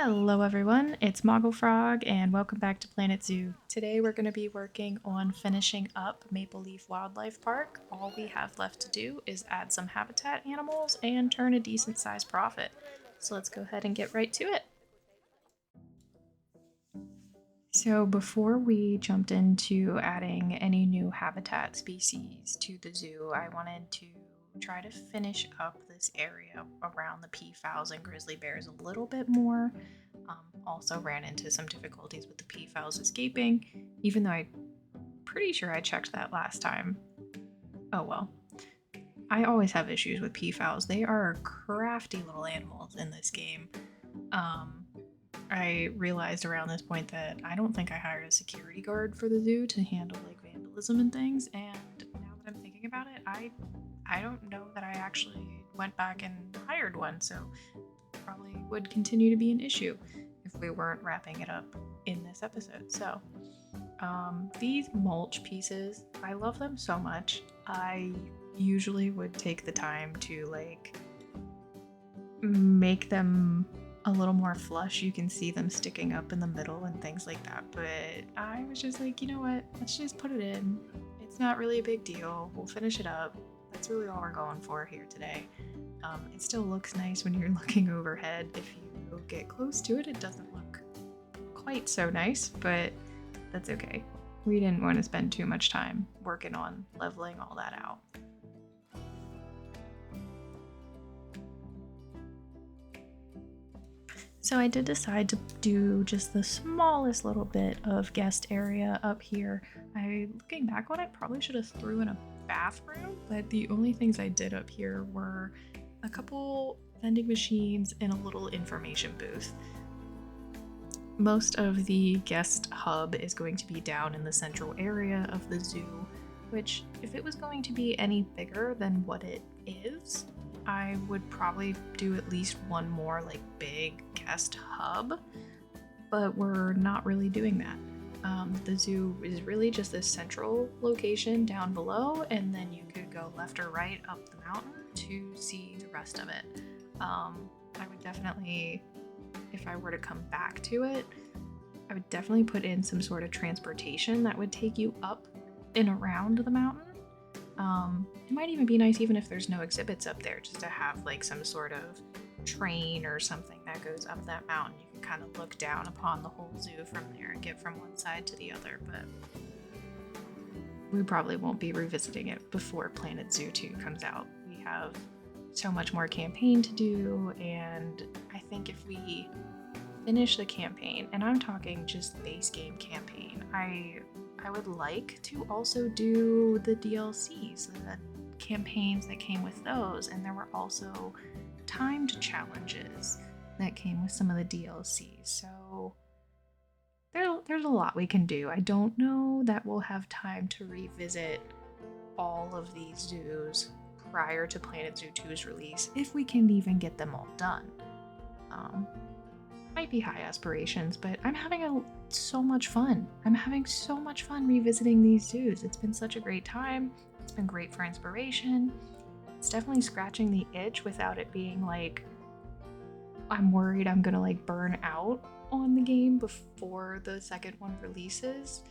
Hello everyone, it's Moggle Frog and welcome back to Planet Zoo. Today we're going to be working on finishing up Maple Leaf Wildlife Park. All we have left to do is add some habitat animals and turn a decent sized profit. So let's go ahead and get right to it. So before we jumped into adding any new habitat species to the zoo, I wanted to try to finish up this area around the peafowls and grizzly bears a little bit more. Also ran into some difficulties with the peafowls escaping, even though I'm pretty sure I checked that last time. Oh well. I always have issues with peafowls. They are crafty little animals in this game. Um, I realized around this point that I don't think I hired a security guard for the zoo to handle like vandalism and things. And now that I'm thinking about it, I don't know that I actually went back and hired one. So probably would continue to be an issue if we weren't wrapping it up in this episode. So these mulch pieces, I love them so much. I usually would take the time to like make them a little more flush. You can see them sticking up in the middle and things like that. But I was just like, you know what? Let's just put it in. It's not really a big deal. We'll finish it up. That's really all we're going for here today. It still looks nice when you're looking overhead. If you get close to it, it doesn't look quite so nice, but that's okay. We didn't want to spend too much time working on leveling all that out. So I did decide to do just the smallest little bit of guest area up here. Looking back on it, probably should have threw in a bathroom, but the only things I did up here were a couple vending machines and a little information booth. Most of the guest hub is going to be down in the central area of the zoo, which if it was going to be any bigger than what it is, I would probably do at least one more like big guest hub, but we're not really doing that. The zoo is really just this central location down below, and then you could go left or right up the mountain to see the rest of it. I would definitely, if I were to come back to it, I would definitely put in some sort of transportation that would take you up and around the mountain. It might even be nice even if there's no exhibits up there, just to have like some sort of train or something that goes up that mountain. You can kind of look down upon the whole zoo from there and get from one side to the other, but we probably won't be revisiting it before Planet Zoo 2 comes out. We have so much more campaign to do, and I think if we finish the campaign, and I'm talking just base game campaign, I would like to also do the DLCs, the campaigns that came with those, and there were also timed challenges that came with some of the DLCs. So there's a lot we can do. I don't know that we'll have time to revisit all of these zoos prior to Planet Zoo 2's release, if we can even get them all done. Might be high aspirations, but I'm having so much fun. I'm having so much fun revisiting these zoos. It's been such a great time. It's been great for inspiration. It's definitely scratching the itch without it being like I'm worried I'm gonna like burn out on the game before the second one releases,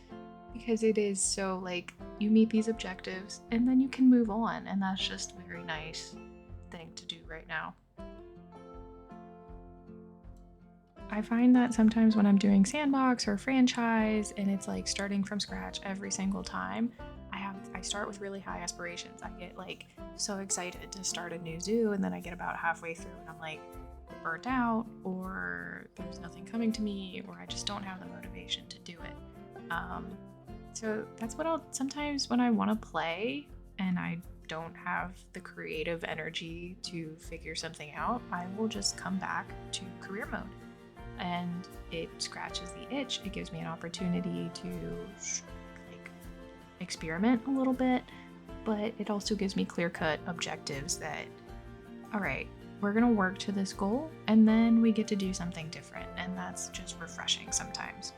because it is so like you meet these objectives and then you can move on, and that's just a very nice thing to do right now. I find that sometimes when I'm doing sandbox or franchise and it's like starting from scratch every single time, I start with really high aspirations. I get like so excited to start a new zoo, and then I get about halfway through and I'm like burnt out, or there's nothing coming to me, or I just don't have the motivation to do it. So that's what I'll sometimes when I want to play and I don't have the creative energy to figure something out, I will just come back to career mode. And it scratches the itch. It gives me an opportunity to like experiment a little bit, but it also gives me clear-cut objectives that, all right, we're gonna work to this goal, and then we get to do something different, and that's just refreshing sometimes.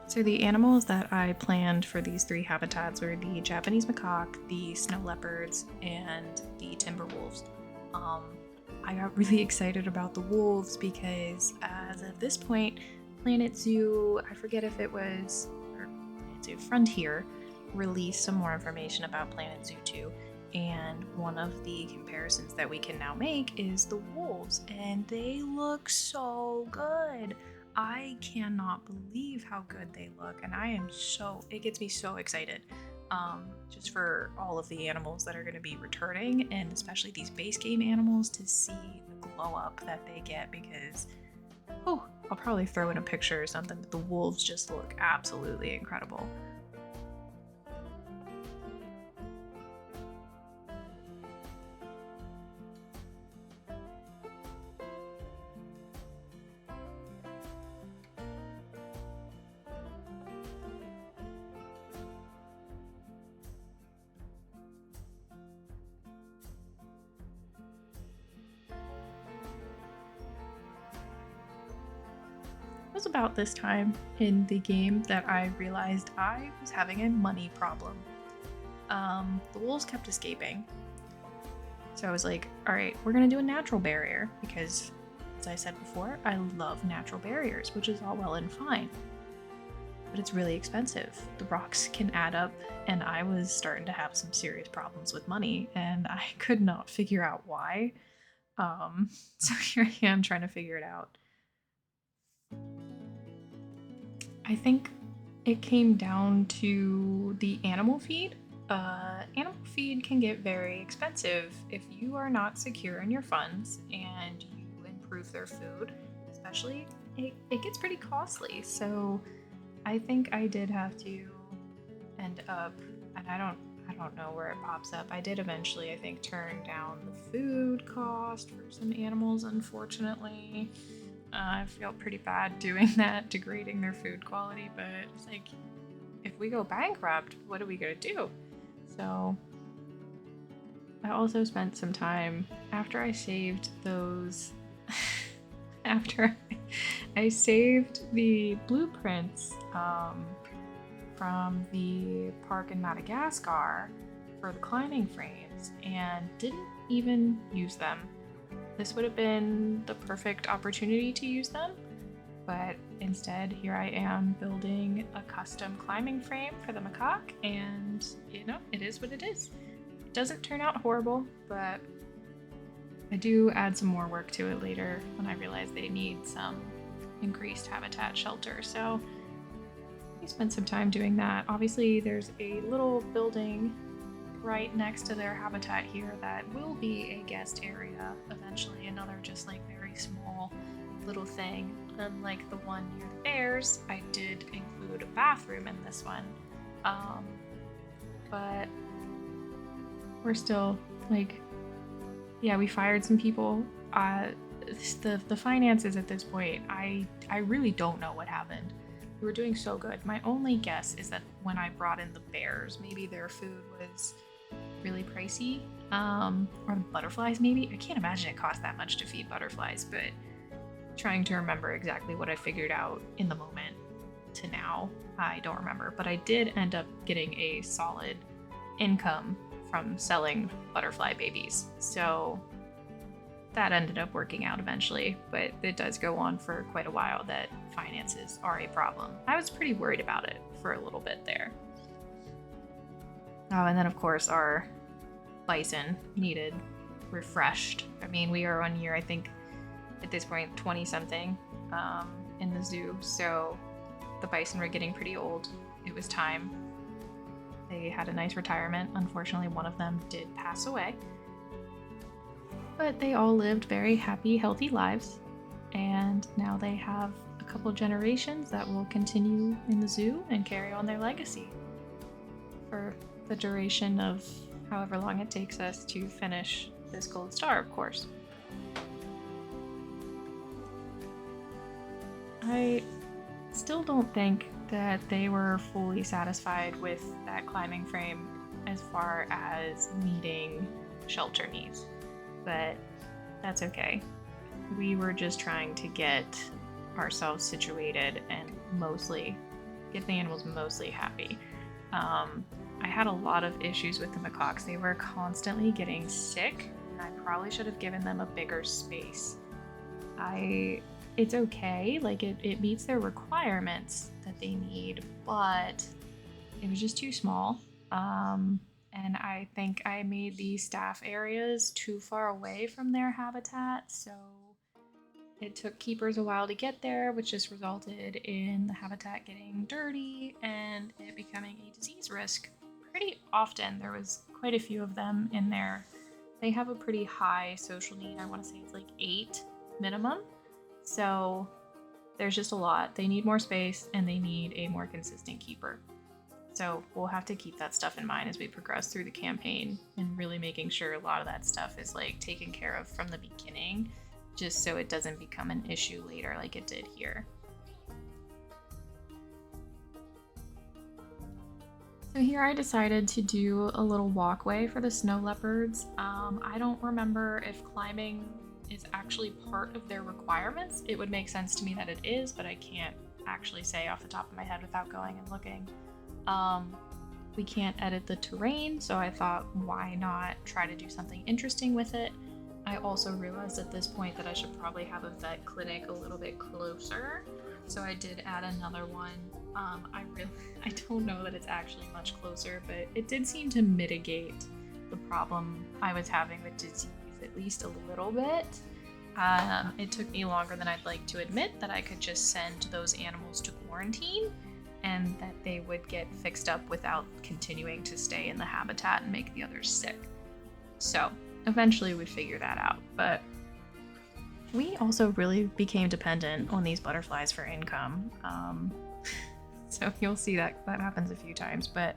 So the animals that I planned for these three habitats were the Japanese macaque, the snow leopards, and the timber wolves. I got really excited about the wolves because as of this point, Planet Zoo, I forget if it was, or Planet Zoo Frontier, released some more information about Planet Zoo 2. And one of the comparisons that we can now make is the wolves, and they look so good. I cannot believe how good they look, and it gets me so excited. Just for all of the animals that are going to be returning, and especially these base game animals, to see the glow up that they get, because I'll probably throw in a picture or something, but the wolves just look absolutely incredible. It was about this time in the game that I realized I was having a money problem. The wolves kept escaping. So I was like, all right, we're going to do a natural barrier because, as I said before, I love natural barriers, which is all well and fine. But it's really expensive. The rocks can add up, and I was starting to have some serious problems with money, and I could not figure out why. So here I am trying to figure it out. I think it came down to the animal feed. Animal feed can get very expensive if you are not secure in your funds and you improve their food, especially. It gets pretty costly. So I think I did have to end up, and I don't know where it pops up. I did eventually, I think, turn down the food cost for some animals, unfortunately. I felt pretty bad doing that, degrading their food quality, but it's like, if we go bankrupt, what are we gonna do? So I also spent some time after I saved those, after I saved the blueprints from the park in Madagascar for the climbing frames and didn't even use them. This would have been the perfect opportunity to use them, but instead here I am building a custom climbing frame for the macaque, and it is what it is. It doesn't turn out horrible, but I do add some more work to it later when I realize they need some increased habitat shelter. So I spent some time doing that. Obviously there's a little building right next to their habitat here that will be a guest area eventually, another just like very small little thing. Unlike the one near the bears, I did include a bathroom in this one, but we're still like, yeah, we fired some people. The finances at this point, I really don't know what happened. We were doing so good. My only guess is that when I brought in the bears, maybe their food was really pricey, or the butterflies maybe. I can't imagine it cost that much to feed butterflies, but trying to remember exactly what I figured out in the moment to now, I don't remember. But I did end up getting a solid income from selling butterfly babies, so that ended up working out eventually, but it does go on for quite a while that finances are a problem. I was pretty worried about it for a little bit there. Oh, and then of course our bison needed refreshed. I mean, we are on year, I think, at this point, 20 something in the zoo, so the bison were getting pretty old. It was time. They had a nice retirement. Unfortunately, one of them did pass away. But they all lived very happy, healthy lives, and now they have a couple generations that will continue in the zoo and carry on their legacy for the duration of however long it takes us to finish this gold star, of course. I still don't think that they were fully satisfied with that climbing frame as far as meeting shelter needs, but that's okay. We were just trying to get ourselves situated and mostly get the animals mostly happy. I had a lot of issues with the macaques. They were constantly getting sick. I probably should have given them a bigger space. It's okay, like it meets their requirements that they need, but it was just too small. And I think I made the staff areas too far away from their habitat, so it took keepers a while to get there, which just resulted in the habitat getting dirty and it becoming a disease risk pretty often. There was quite a few of them in there. They have a pretty high social need. I want to say it's like 8 minimum. So there's just a lot. They need more space and they need a more consistent keeper. So we'll have to keep that stuff in mind as we progress through the campaign and really making sure a lot of that stuff is like taken care of from the beginning, just so it doesn't become an issue later like it did here. So here I decided to do a little walkway for the snow leopards. I don't remember if climbing is actually part of their requirements. It would make sense to me that it is, but I can't actually say off the top of my head without going and looking. We can't edit the terrain, so I thought, why not try to do something interesting with it? I also realized at this point that I should probably have a vet clinic a little bit closer, so I did add another one. I don't know that it's actually much closer, but it did seem to mitigate the problem I was having with disease at least a little bit. It took me longer than I'd like to admit that I could just send those animals to quarantine and that they would get fixed up without continuing to stay in the habitat and make the others sick. So eventually we figure that out, but we also really became dependent on these butterflies for income. So you'll see that happens a few times, but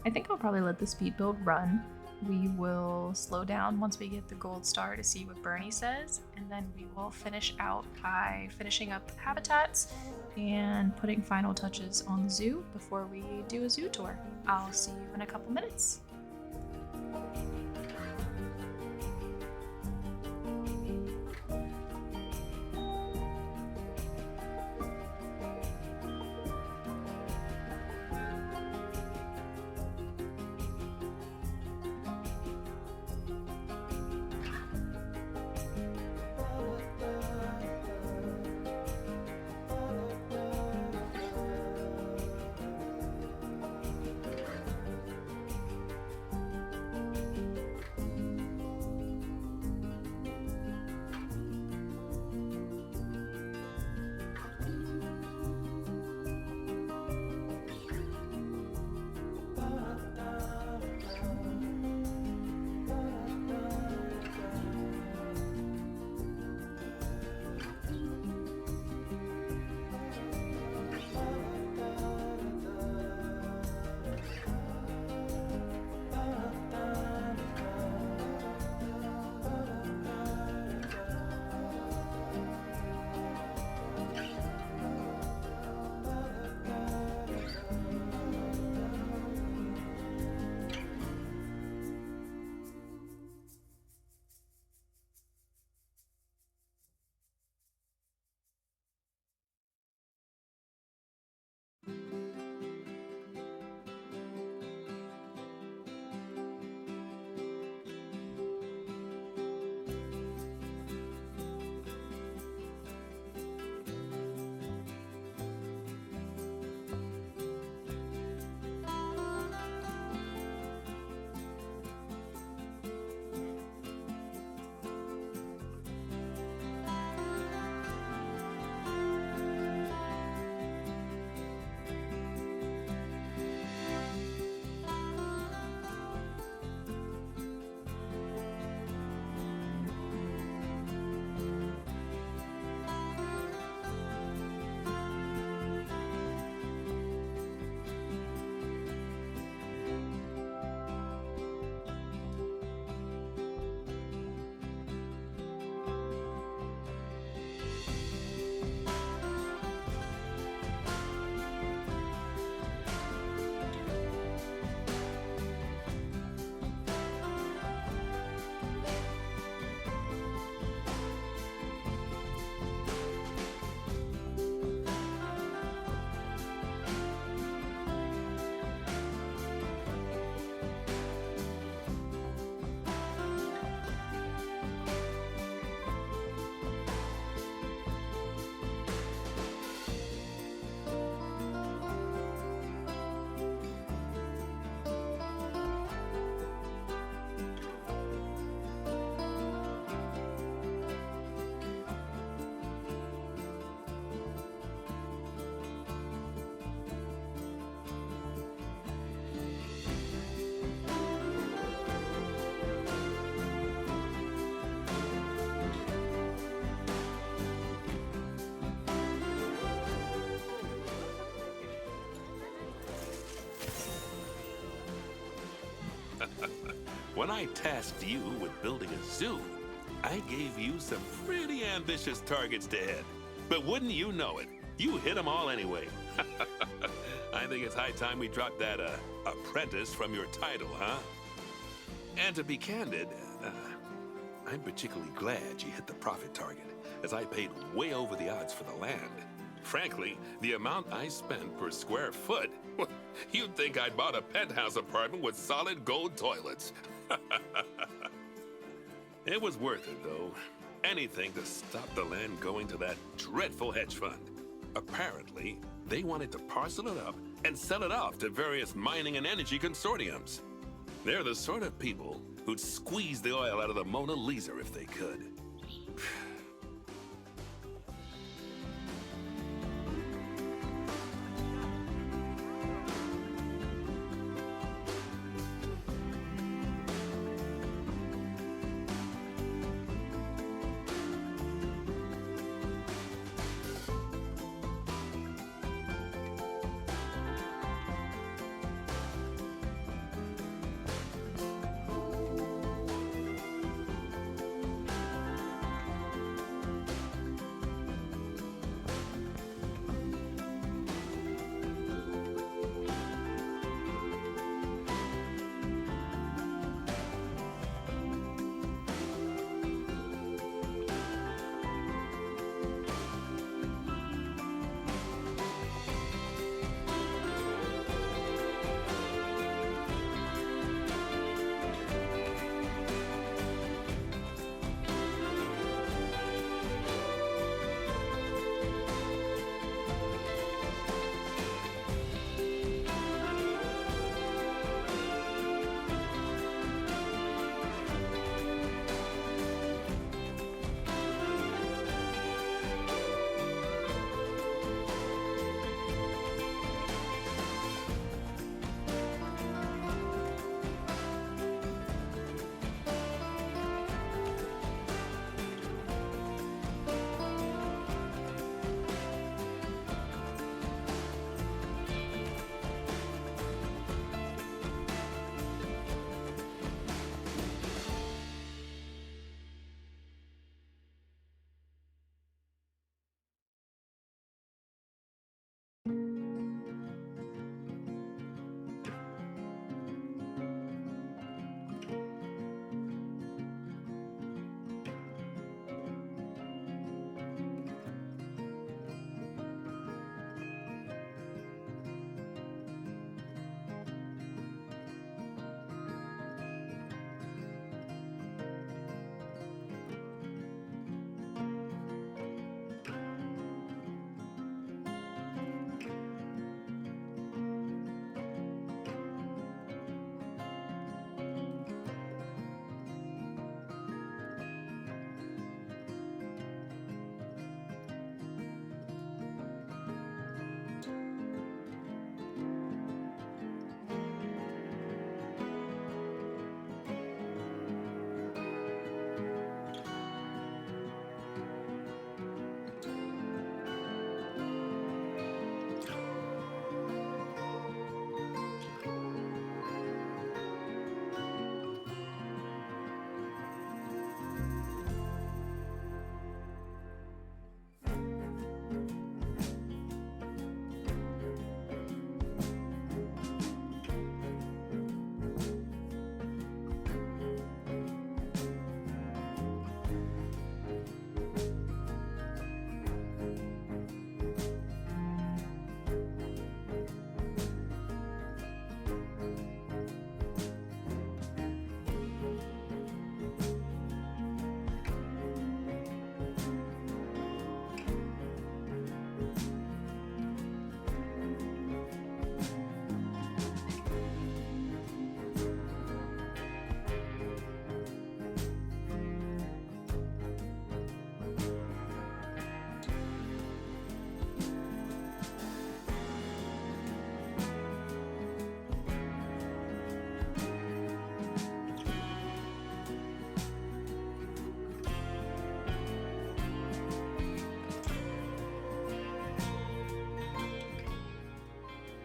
I think I'll probably let the speed build run. We will slow down once we get the gold star to see what Bernie says, and then we will finish out by finishing up the habitats and putting final touches on the zoo before we do a zoo tour. I'll see you in a couple minutes. when I tasked you with building a zoo, I gave you some pretty ambitious targets to hit. But wouldn't you know it, you hit them all anyway. I think it's high time we dropped that apprentice from your title, huh? And to be candid, I'm particularly glad you hit the profit target, as I paid way over the odds for the land. Frankly, the amount I spent per square foot, you'd think I'd bought a penthouse apartment with solid gold toilets. It was worth it, though. Anything to stop the land going to that dreadful hedge fund. Apparently, they wanted to parcel it up and sell it off to various mining and energy consortiums. They're the sort of people who'd squeeze the oil out of the Mona Lisa if they could.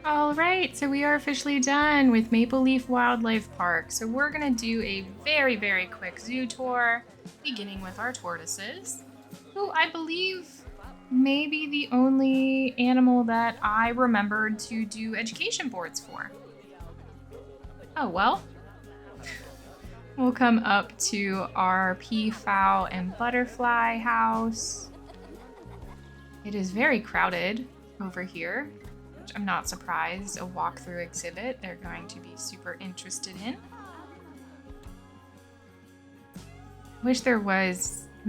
All right, so we are officially done with Maple Leaf Wildlife Park. So we're gonna do a very, very quick zoo tour, beginning with our tortoises, who I believe may be the only animal that I remembered to do education boards for. Oh well. We'll come up to our peafowl and butterfly house. It is very crowded over here, which I'm not surprised. A walkthrough exhibit they're going to be super interested in. Wish we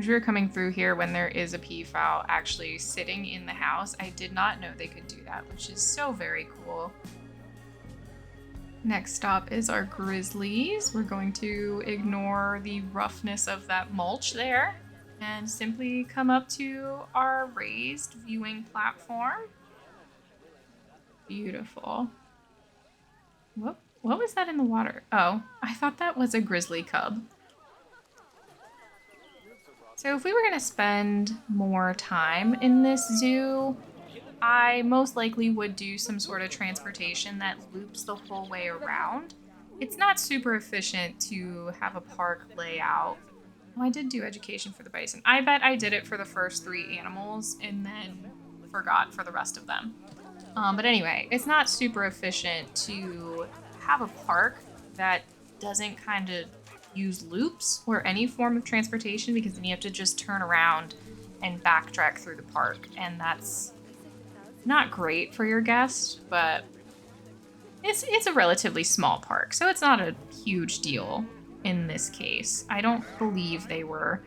were coming through here when there is a peafowl actually sitting in the house. I did not know they could do that, which is so very cool. Next stop is our grizzlies. We're going to ignore the roughness of that mulch there and simply come up to our raised viewing platform. Beautiful. What was that in the water? Oh, I thought that was a grizzly cub. So if we were going to spend more time in this zoo, I most likely would do some sort of transportation that loops the whole way around. It's not super efficient to have a park layout. Oh, I did do education for the bison. I bet I did it for the first 3 animals and then forgot for the rest of them. But anyway, it's not super efficient to have a park that doesn't kind of use loops or any form of transportation, because then you have to just turn around and backtrack through the park, and that's not great for your guest, but it's a relatively small park, so it's not a huge deal in this case. I don't believe they were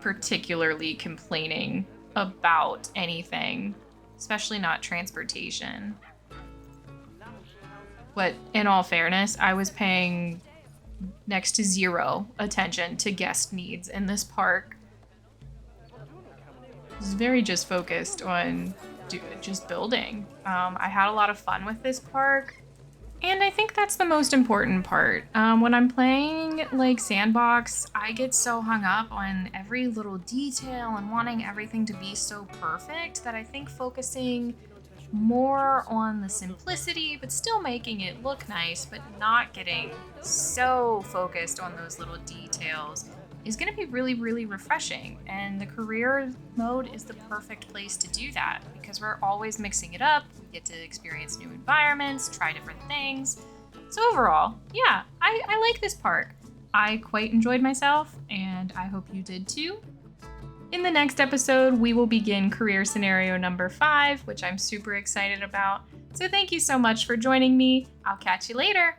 particularly complaining about anything, especially not transportation. But in all fairness, I was paying next to 0 attention to guest needs in this park. I was very just focused on just building. I had a lot of fun with this park, and I think that's the most important part. When I'm playing like Sandbox, I get so hung up on every little detail and wanting everything to be so perfect that I think focusing more on the simplicity, but still making it look nice, but not getting so focused on those little details is going to be really, really refreshing. And the career mode is the perfect place to do that, because we're always mixing it up. We get to experience new environments, try different things. So overall, yeah, I like this park. I quite enjoyed myself, and I hope you did too. In the next episode, we will begin career scenario number 5, which I'm super excited about. So thank you so much for joining me. I'll catch you later.